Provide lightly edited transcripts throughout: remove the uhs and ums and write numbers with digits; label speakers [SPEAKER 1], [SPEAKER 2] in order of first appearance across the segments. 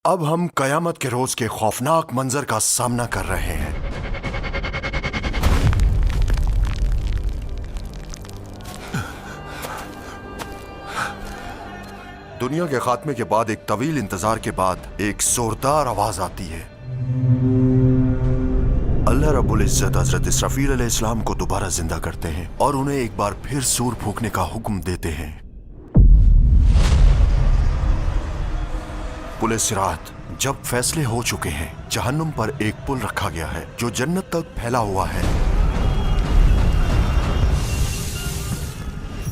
[SPEAKER 1] اب ہم قیامت کے روز کے خوفناک منظر کا سامنا کر رہے ہیں۔ دنیا کے خاتمے کے بعد ایک طویل انتظار کے بعد ایک زوردار آواز آتی ہے۔ اللہ رب العزت حضرت اسرافیل علیہ السلام کو دوبارہ زندہ کرتے ہیں اور انہیں ایک بار پھر سور پھونکنے کا حکم دیتے ہیں۔ پل صراط جب فیصلے ہو چکے ہیں، جہنم پر ایک پل رکھا گیا ہے جو جنت تک پھیلا ہوا ہے،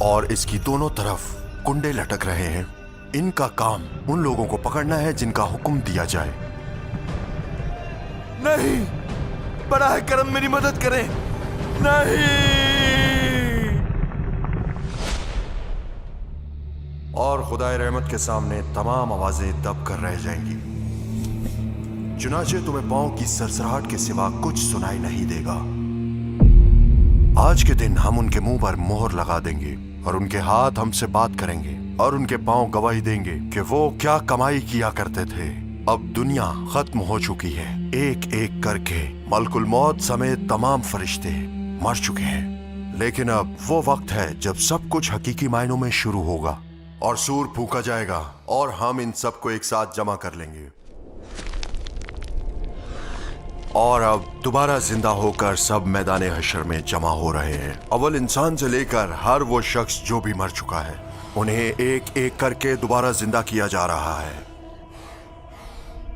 [SPEAKER 1] اور اس کی دونوں طرف کنڈے لٹک رہے ہیں۔ ان کا کام ان لوگوں کو پکڑنا ہے جن کا حکم دیا جائے۔
[SPEAKER 2] نہیں، براہ کرم میری مدد کریں، نہیں۔
[SPEAKER 1] اور خدائے رحمت کے سامنے تمام آوازیں دب کر رہ جائیں گی، چنانچہ تمہیں پاؤں کی سرسراہٹ کے سوا کچھ سنائی نہیں دے گا۔ آج کے دن ہم ان کے منہ پر مہر لگا دیں گے اور ان کے ہاتھ ہم سے بات کریں گے اور ان کے پاؤں گواہی دیں گے کہ وہ کیا کمائی کیا کرتے تھے۔ اب دنیا ختم ہو چکی ہے، ایک ایک کر کے ملک الموت سمیت تمام فرشتے مر چکے ہیں، لیکن اب وہ وقت ہے جب سب کچھ حقیقی معنوں میں شروع ہوگا اور سور پھونکا جائے گا اور ہم ان سب کو ایک ساتھ جمع کر لیں گے، اور اب دوبارہ زندہ ہو کر سب میدان حشر میں جمع ہو رہے ہیں۔ اول انسان سے لے کر ہر وہ شخص جو بھی مر چکا ہے، انہیں ایک ایک کر کے دوبارہ زندہ کیا جا رہا ہے۔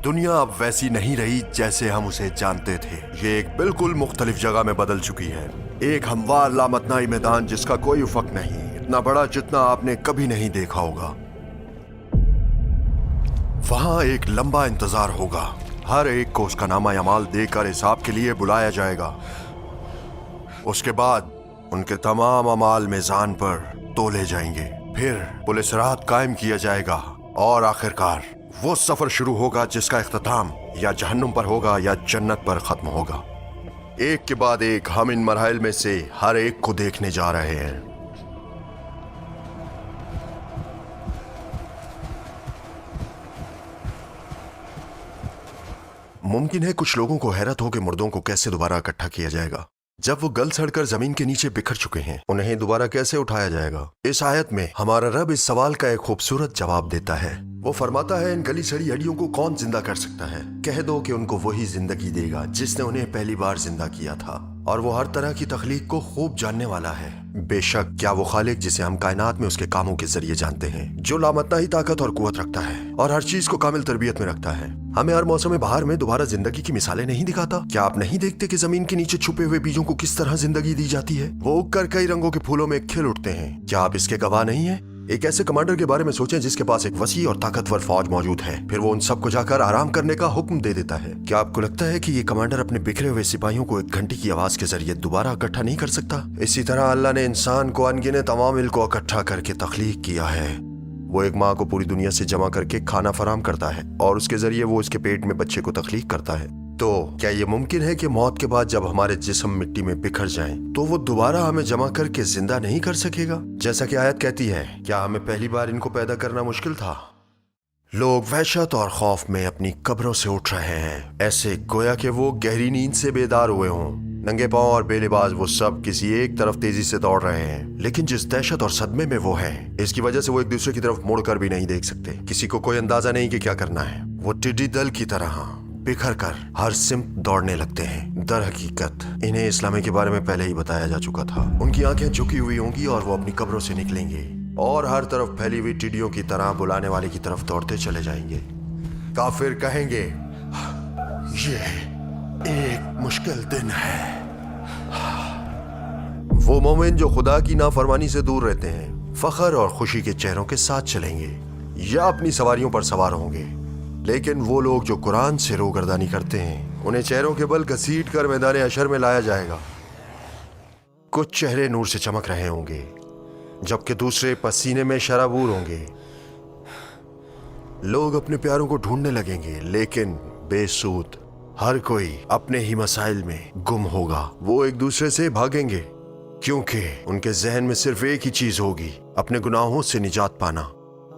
[SPEAKER 1] دنیا اب ویسی نہیں رہی جیسے ہم اسے جانتے تھے، یہ ایک بالکل مختلف جگہ میں بدل چکی ہے، ایک ہموار لامتناہی میدان جس کا کوئی افق نہیں، اتنا بڑا جتنا آپ نے کبھی نہیں دیکھا ہوگا۔ وہاں ایک لمبا انتظار ہوگا، ہر ایک کو اس کا نامہ اعمال دے کر حساب کے لیے بلایا جائے گا۔ اس کے بعد ان کے تمام اعمال میزان پر تولے جائیں گے، پھر پل صراط قائم کیا جائے گا، اور آخرکار وہ سفر شروع ہوگا جس کا اختتام یا جہنم پر ہوگا یا جنت پر ختم ہوگا۔ ایک کے بعد ایک ہم ان مراحل میں سے ہر ایک کو دیکھنے جا رہے ہیں۔ ممکن ہے کچھ لوگوں کو حیرت ہو کہ مردوں کو کیسے دوبارہ اکٹھا کیا جائے گا جب وہ گل سڑ کر زمین کے نیچے بکھر چکے ہیں، انہیں دوبارہ کیسے اٹھایا جائے گا؟ اس آیت میں ہمارا رب اس سوال کا ایک خوبصورت جواب دیتا ہے۔ وہ فرماتا ہے، ان گلی سڑی ہڈیوں کو کون زندہ کر سکتا ہے؟ کہہ دو کہ ان کو وہی زندگی دے گا جس نے انہیں پہلی بار زندہ کیا تھا، اور وہ ہر طرح کی تخلیق کو خوب جاننے والا ہے۔ بے شک کیا وہ خالق جسے ہم کائنات میں اس کے کاموں کے ذریعے جانتے ہیں، جو لامتناہی طاقت اور قوت رکھتا ہے اور ہر چیز کو کامل تربیت میں رکھتا ہے، ہمیں ہر موسم بہار میں دوبارہ زندگی کی مثالیں نہیں دکھاتا؟ کیا آپ نہیں دیکھتے کہ زمین کے نیچے چھپے ہوئے بیجوں کو کس طرح زندگی دی جاتی ہے؟ وہ اگ کر کئی رنگوں کے پھولوں میں کھل اٹھتے ہیں۔ کیا آپ اس کے گواہ نہیں ہیں؟ ایک ایسے کمانڈر کے بارے میں سوچیں جس کے پاس ایک وسیع اور طاقتور فوج موجود ہے، پھر وہ ان سب کو جا کر آرام کرنے کا حکم دے دیتا ہے۔ کیا آپ کو لگتا ہے کہ یہ کمانڈر اپنے بکھرے ہوئے سپاہیوں کو ایک گھنٹی کی آواز کے ذریعے دوبارہ اکٹھا نہیں کر سکتا؟ اسی طرح اللہ نے انسان کو انگنت عوامل کو اکٹھا کر کے تخلیق کیا ہے۔ وہ ایک ماں کو پوری دنیا سے جمع کر کے کھانا فراہم کرتا ہے، اور اس کے ذریعے وہ اس کے پیٹ میں بچے کو تخلیق کرتا ہے۔ تو کیا یہ ممکن ہے کہ موت کے بعد جب ہمارے جسم مٹی میں بکھر جائیں تو وہ دوبارہ ہمیں جمع کر کے زندہ نہیں کر سکے گا؟ جیسا کہ آیت کہتی ہے، کیا ہمیں پہلی بار ان کو پیدا کرنا مشکل تھا؟ لوگ وحشت اور خوف میں اپنی قبروں سے اٹھ رہے ہیں، ایسے گویا کہ وہ گہری نیند سے بیدار ہوئے ہوں۔ ننگے پاؤں اور بے لباس وہ سب کسی ایک طرف تیزی سے دوڑ رہے ہیں، لیکن جس دہشت اور صدمے میں وہ ہیں، اس کی وجہ سے وہ ایک دوسرے کی طرف مڑ کر بھی نہیں دیکھ سکتے۔ کسی کو کوئی اندازہ نہیں کہ کیا کرنا ہے، وہ ٹڈی دل کی طرح بکھر کر ہر سمت دوڑنے لگتے ہیں۔ در حقیقت انہیں اسلام کے بارے میں پہلے ہی بتایا جا چکا تھا۔ ان کی آنکھیں جھکی ہوئی ہوں گی اور وہ اپنی قبروں سے نکلیں گے اور ہر طرف پھیلی ہوئی ٹڈیوں کی طرح بلانے والے کی طرف دوڑتے چلے جائیں گے۔ کافر کہیں گے، یہ ایک مشکل دن ہے۔ وہ مومن جو خدا کی نافرمانی سے دور رہتے ہیں، فخر اور خوشی کے چہروں کے ساتھ چلیں گے یا اپنی سواریوں پر سوار ہوں گے، لیکن وہ لوگ جو قرآن سے روگردانی کرتے ہیں، انہیں چہروں کے بل گھسیٹ کر میدان حشر میں لایا جائے گا۔ کچھ چہرے نور سے چمک رہے ہوں گے، جبکہ دوسرے پسینے میں شرابور ہوں گے۔ لوگ اپنے پیاروں کو ڈھونڈنے لگیں گے، لیکن بے سود، ہر کوئی اپنے ہی مسائل میں گم ہوگا۔ وہ ایک دوسرے سے بھاگیں گے، کیونکہ ان کے ذہن میں صرف ایک ہی چیز ہوگی، اپنے گناہوں سے نجات پانا۔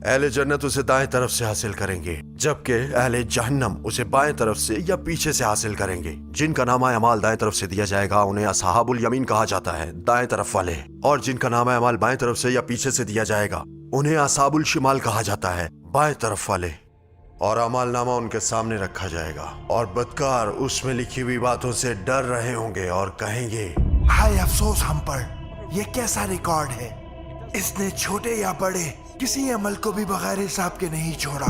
[SPEAKER 1] اہل جنت اسے دائیں طرف سے حاصل کریں گے جبکہ اہل جہنم اسے بائیں طرف سے یا پیچھے سے حاصل کریں گے. جن کا نامہ اعمال دائیں طرف سے دیا جائے گا انہیں اصحاب الیمین کہا جاتا ہے, دائیں طرف والے, اور جن کا نامہ اعمال بائیں طرف سے یا پیچھے سے دیا جائے گا انہیں اصحاب الشمال کہا جاتا ہے, بائیں طرف والے. اور اعمال نامہ ان کے سامنے رکھا جائے گا اور بدکار اس میں لکھی ہوئی باتوں سے ڈر رہے ہوں گے اور کہیں گے,
[SPEAKER 2] ہائے افسوس ہم پر, یہ کیسا ریکارڈ ہے. اس نے چھوٹے یا بڑے کسی عمل کو بھی بغیر حساب کے نہیں چھوڑا.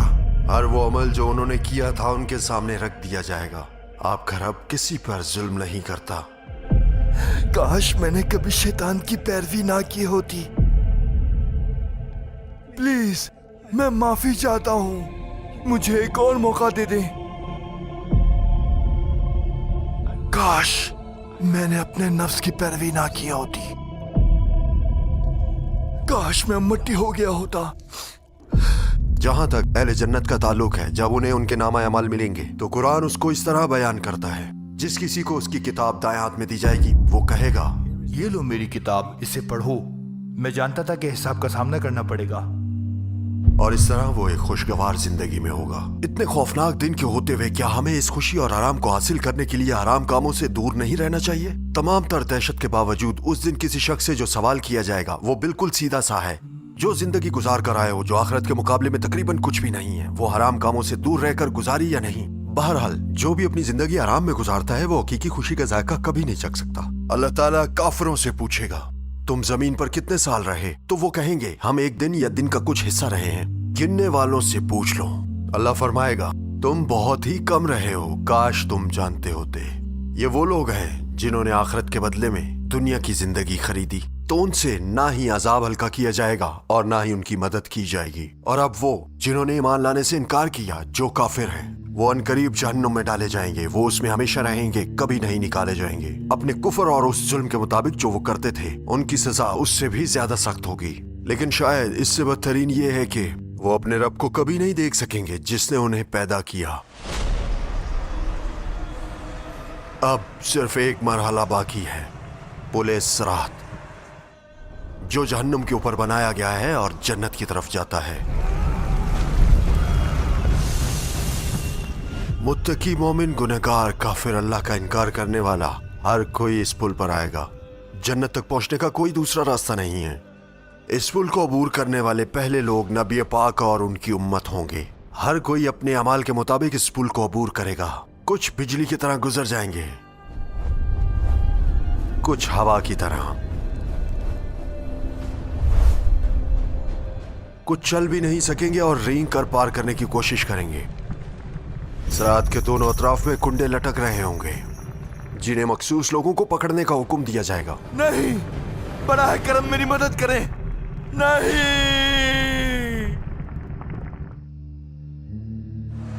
[SPEAKER 1] ہر وہ عمل جو انہوں نے کیا تھا ان کے سامنے رکھ دیا جائے گا. آپ کا رب کسی پر ظلم نہیں کرتا.
[SPEAKER 2] کاش میں نے کبھی شیطان کی پیروی نہ کی ہوتی. پلیز میں معافی چاہتا ہوں, مجھے ایک اور موقع دے دیں. کاش میں نے اپنے نفس کی پیروی نہ کی ہوتی. کاش میں مٹی ہو گیا ہوتا.
[SPEAKER 1] جہاں تک اہل جنت کا تعلق ہے, جب انہیں ان کے نامہ اعمال ملیں گے تو قرآن اس کو اس طرح بیان کرتا ہے, جس کسی کو اس کی کتاب دائیں ہاتھ میں دی جائے گی وہ کہے گا,
[SPEAKER 2] یہ لو میری کتاب, اسے پڑھو. میں جانتا تھا کہ حساب کا سامنا کرنا پڑے گا.
[SPEAKER 1] اور اس طرح وہ ایک خوشگوار زندگی میں ہوگا. اتنے خوفناک دن کے ہوتے ہوئے کیا ہمیں اس خوشی اور آرام کو حاصل کرنے کے لیے حرام کاموں سے دور نہیں رہنا چاہیے؟ تمام تر دہشت کے باوجود اس دن کسی شخص سے جو سوال کیا جائے گا وہ بالکل سیدھا سا ہے. جو زندگی گزار کر آئے ہو جو آخرت کے مقابلے میں تقریباً کچھ بھی نہیں ہے, وہ حرام کاموں سے دور رہ کر گزاری یا نہیں. بہرحال جو بھی اپنی زندگی آرام میں گزارتا ہے وہ حقیقی خوشی کا ذائقہ کبھی نہیں چکھ سکتا. اللہ تعالیٰ کافروں سے پوچھے گا, تم زمین پر کتنے سال رہے؟ تو وہ کہیں گے, ہم ایک دن یا دن کا کچھ حصہ رہے ہیں. گننے والوں سے پوچھ لو. اللہ فرمائے گا, تم بہت ہی کم رہے ہو, کاش تم جانتے ہوتے. یہ وہ لوگ ہیں جنہوں نے آخرت کے بدلے میں دنیا کی زندگی خریدی, تو ان سے نہ ہی عذاب ہلکا کیا جائے گا اور نہ ہی ان کی مدد کی جائے گی. اور اب وہ جنہوں نے ایمان لانے سے انکار کیا, جو کافر ہیں, وہ عنقریب جہنم میں ڈالے جائیں گے. وہ اس میں ہمیشہ رہیں گے, کبھی نہیں نکالے جائیں گے. اپنے کفر اور اس ظلم کے مطابق جو وہ کرتے تھے ان کی سزا اس سے بھی زیادہ سخت ہوگی. لیکن شاید اس سے بدترین یہ ہے کہ وہ اپنے رب کو کبھی نہیں دیکھ سکیں گے جس نے انہیں پیدا کیا. اب صرف ایک مرحلہ باقی ہے, پل صراط, جو جہنم کے اوپر بنایا گیا ہے اور جنت کی طرف جاتا ہے. متقی, مومن, گنہگار, کافر, اللہ کا انکار کرنے والا, ہر کوئی اس پل پر آئے گا. جنت تک پہنچنے کا کوئی دوسرا راستہ نہیں ہے. اس پل کو عبور کرنے والے پہلے لوگ نبی پاک اور ان کی امت ہوں گے. ہر کوئی اپنے اعمال کے مطابق اس پل کو عبور کرے گا. کچھ بجلی کی طرح گزر جائیں گے, کچھ ہوا کی طرح, کچھ چل بھی نہیں سکیں گے اور رینگ کر پار کرنے کی کوشش کریں گے. صراط کے دونوں اطراف میں کنڈے لٹک رہے ہوں گے جنہیں مخصوص لوگوں کو پکڑنے کا حکم دیا جائے گا.
[SPEAKER 2] نہیں, براہ کرم میری مدد کریں. نہیں.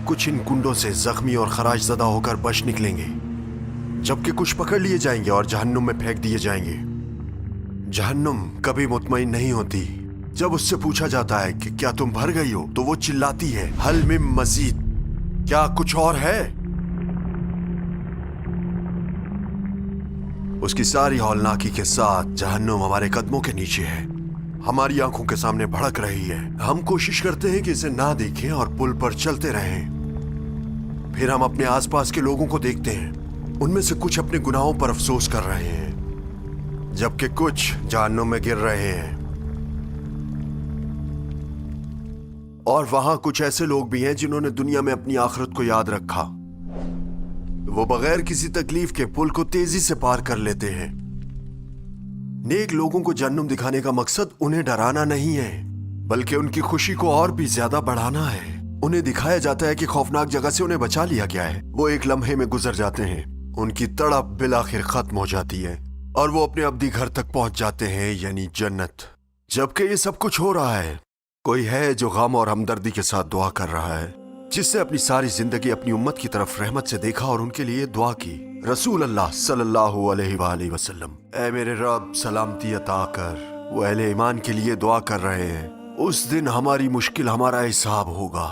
[SPEAKER 1] کچھ ان کنڈوں سے زخمی اور خراش زدہ ہو کر بچ نکلیں گے, جبکہ کچھ پکڑ لیے جائیں گے اور جہنم میں پھینک دیے جائیں گے. جہنم کبھی مطمئن نہیں ہوتی. جب اس سے پوچھا جاتا ہے کہ کیا تم بھر گئی ہو تو وہ چلاتی ہے, حل من مزید, کیا کچھ اور ہے؟ اس کی ساری ہولناکی کے ساتھ جہنم ہمارے قدموں کے نیچے ہے, ہماری آنکھوں کے سامنے بھڑک رہی ہے. ہم کوشش کرتے ہیں کہ اسے نہ دیکھیں اور پل پر چلتے رہیں. پھر ہم اپنے آس پاس کے لوگوں کو دیکھتے ہیں, ان میں سے کچھ اپنے گناہوں پر افسوس کر رہے ہیں جبکہ کچھ جہنم میں گر رہے ہیں. اور وہاں کچھ ایسے لوگ بھی ہیں جنہوں نے دنیا میں اپنی آخرت کو یاد رکھا. وہ بغیر کسی تکلیف کے پل کو تیزی سے پار کر لیتے ہیں. نیک لوگوں کو جہنم دکھانے کا مقصد انہیں ڈرانا نہیں ہے بلکہ ان کی خوشی کو اور بھی زیادہ بڑھانا ہے. انہیں دکھایا جاتا ہے کہ خوفناک جگہ سے انہیں بچا لیا گیا ہے. وہ ایک لمحے میں گزر جاتے ہیں, ان کی تڑپ بالآخر ختم ہو جاتی ہے اور وہ اپنے ابدی گھر تک پہنچ جاتے ہیں, یعنی جنت. جبکہ یہ سب کچھ ہو رہا ہے, کوئی ہے جو غم اور ہمدردی کے ساتھ دعا کر رہا ہے, جس نے اپنی ساری زندگی اپنی امت کی طرف رحمت سے دیکھا اور ان کے لیے دعا کی. رسول اللہ صلی اللہ علیہ وآلہ وسلم, اے میرے رب سلامتی عطا کر. وہ اہل ایمان کے لیے دعا کر رہے ہیں. اس دن ہماری مشکل ہمارا حساب ہوگا,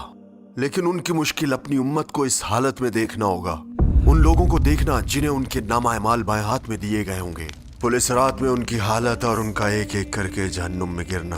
[SPEAKER 1] لیکن ان کی مشکل اپنی امت کو اس حالت میں دیکھنا ہوگا. ان لوگوں کو دیکھنا جنہیں ان کے نامہ اعمال بائیں ہاتھ میں دیے گئے ہوں گے. پل صراط میں ان کی حالت اور ان کا ایک ایک کر کے جہنم میں گرنا.